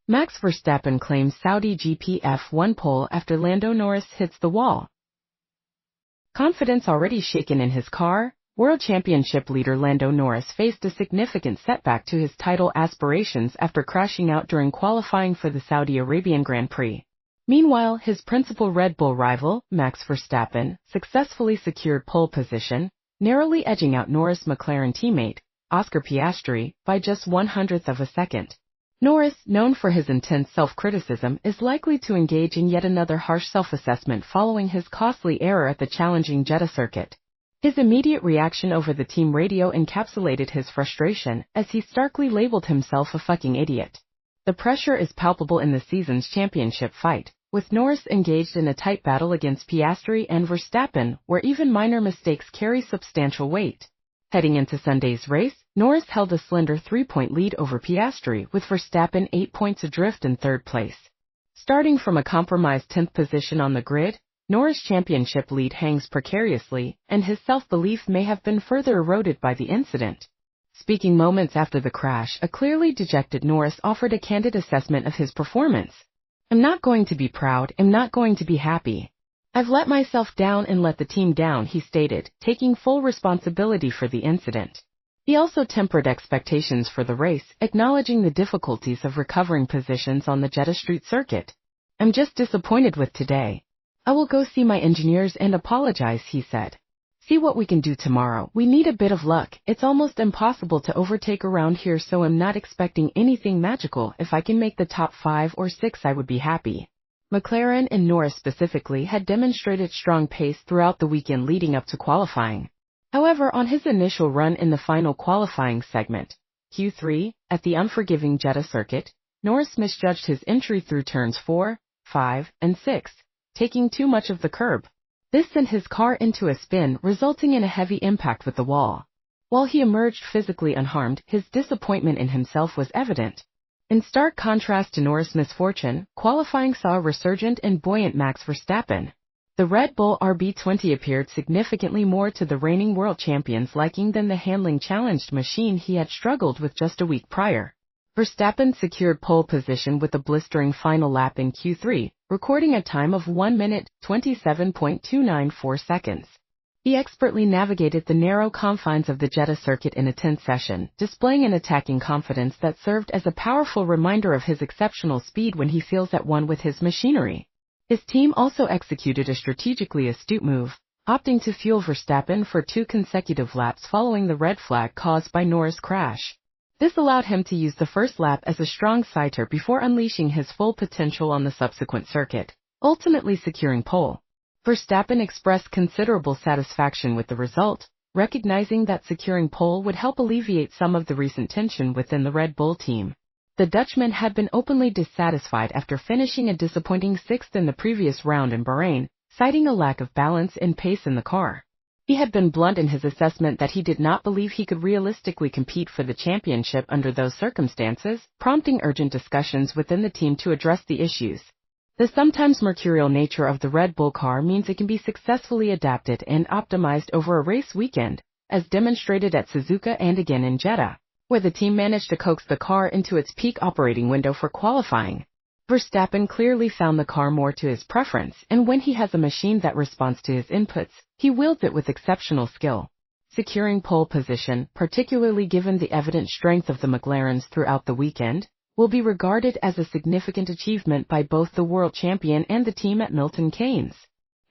Max Verstappen claims Saudi GP F1 pole after Lando Norris hits the wall. Confidence already shaken in his car, World Championship leader Lando Norris faced a significant setback to his title aspirations after crashing out during qualifying for the Saudi Arabian Grand Prix. Meanwhile, his principal Red Bull rival, Max Verstappen, successfully secured pole position, narrowly edging out Norris' McLaren teammate, Oscar Piastri, by just 1/100th of a second. Norris, known for his intense self-criticism, is likely to engage in yet another harsh self-assessment following his costly error at the challenging Jeddah circuit. His immediate reaction over the team radio encapsulated his frustration, as he starkly labeled himself a fucking idiot. The pressure is palpable in the season's championship fight, with Norris engaged in a tight battle against Piastri and Verstappen, where even minor mistakes carry substantial weight. Heading into Sunday's race, Norris held a slender 3-point lead over Piastri, with Verstappen 8 points adrift in third place. Starting from a compromised 10th position on the grid, Norris' championship lead hangs precariously, and his self-belief may have been further eroded by the incident. Speaking moments after the crash, a clearly dejected Norris offered a candid assessment of his performance. "I'm not going to be proud, I'm not going to be happy. I've let myself down and let the team down," he stated, taking full responsibility for the incident. He also tempered expectations for the race, acknowledging the difficulties of recovering positions on the Jeddah Street circuit. "I'm just disappointed with today. I will go see my engineers and apologize," he said. "See what we can do tomorrow. We need a bit of luck. It's almost impossible to overtake around here, so I'm not expecting anything magical. If I can make the top 5 or 6, I would be happy." McLaren and Norris specifically had demonstrated strong pace throughout the weekend leading up to qualifying. However, on his initial run in the final qualifying segment, Q3, at the unforgiving Jeddah circuit, Norris misjudged his entry through turns 4, 5, and 6, taking too much of the curb. This sent his car into a spin, resulting in a heavy impact with the wall. While he emerged physically unharmed, his disappointment in himself was evident. In stark contrast to Norris' misfortune, qualifying saw a resurgent and buoyant Max Verstappen. The Red Bull RB20 appeared significantly more to the reigning world champion's liking than the handling-challenged machine he had struggled with just a week prior. Verstappen secured pole position with a blistering final lap in Q3, recording a time of 1 minute, 27.294 seconds. He expertly navigated the narrow confines of the Jeddah circuit in a tense session, displaying an attacking confidence that served as a powerful reminder of his exceptional speed when he feels at one with his machinery. His team also executed a strategically astute move, opting to fuel Verstappen for 2 consecutive laps following the red flag caused by Norris' crash. This allowed him to use the first lap as a strong sighter before unleashing his full potential on the subsequent circuit, ultimately securing pole. Verstappen expressed considerable satisfaction with the result, recognizing that securing pole would help alleviate some of the recent tension within the Red Bull team. The Dutchman had been openly dissatisfied after finishing a disappointing 6th in the previous round in Bahrain, citing a lack of balance and pace in the car. He had been blunt in his assessment that he did not believe he could realistically compete for the championship under those circumstances, prompting urgent discussions within the team to address the issues. The sometimes mercurial nature of the Red Bull car means it can be successfully adapted and optimized over a race weekend, as demonstrated at Suzuka and again in Jeddah, where the team managed to coax the car into its peak operating window for qualifying. Verstappen clearly found the car more to his preference, and when he has a machine that responds to his inputs, he wields it with exceptional skill. Securing pole position, particularly given the evident strength of the McLarens throughout the weekend, will be regarded as a significant achievement by both the world champion and the team at Milton Keynes.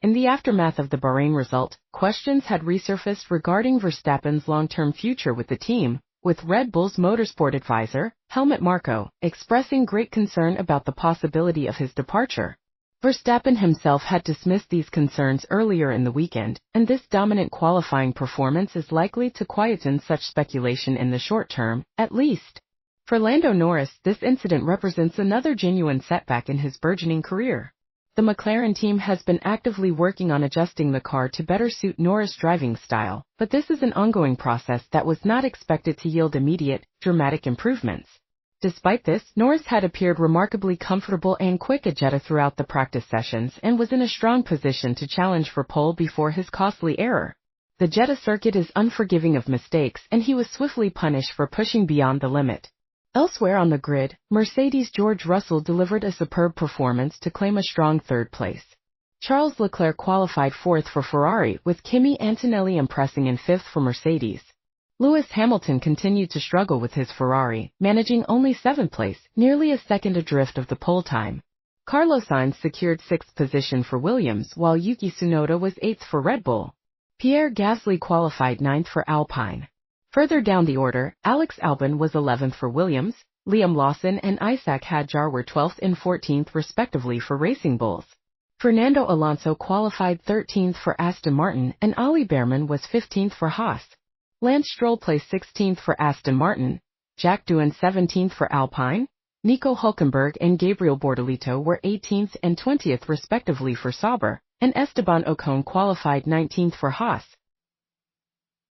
In the aftermath of the Bahrain result, questions had resurfaced regarding Verstappen's long-term future with the team, with Red Bull's motorsport advisor, Helmut Marko, expressing great concern about the possibility of his departure. Verstappen himself had dismissed these concerns earlier in the weekend, and this dominant qualifying performance is likely to quieten such speculation in the short term, at least. For Lando Norris, this incident represents another genuine setback in his burgeoning career. The McLaren team has been actively working on adjusting the car to better suit Norris' driving style, but this is an ongoing process that was not expected to yield immediate, dramatic improvements. Despite this, Norris had appeared remarkably comfortable and quick at Jeddah throughout the practice sessions and was in a strong position to challenge for pole before his costly error. The Jeddah circuit is unforgiving of mistakes, and he was swiftly punished for pushing beyond the limit. Elsewhere on the grid, Mercedes' George Russell delivered a superb performance to claim a strong third place. Charles Leclerc qualified fourth for Ferrari, with Kimi Antonelli impressing in fifth for Mercedes. Lewis Hamilton continued to struggle with his Ferrari, managing only seventh place, nearly a second adrift of the pole time. Carlos Sainz secured sixth position for Williams, while Yuki Tsunoda was eighth for Red Bull. Pierre Gasly qualified ninth for Alpine. Further down the order, Alex Albon was 11th for Williams, Liam Lawson and Isaac Hadjar were 12th and 14th respectively for Racing Bulls. Fernando Alonso qualified 13th for Aston Martin and Ollie Behrman was 15th for Haas. Lance Stroll placed 16th for Aston Martin, Jack Doohan 17th for Alpine, Nico Hülkenberg and Gabriel Bortolito were 18th and 20th respectively for Sauber, and Esteban Ocon qualified 19th for Haas.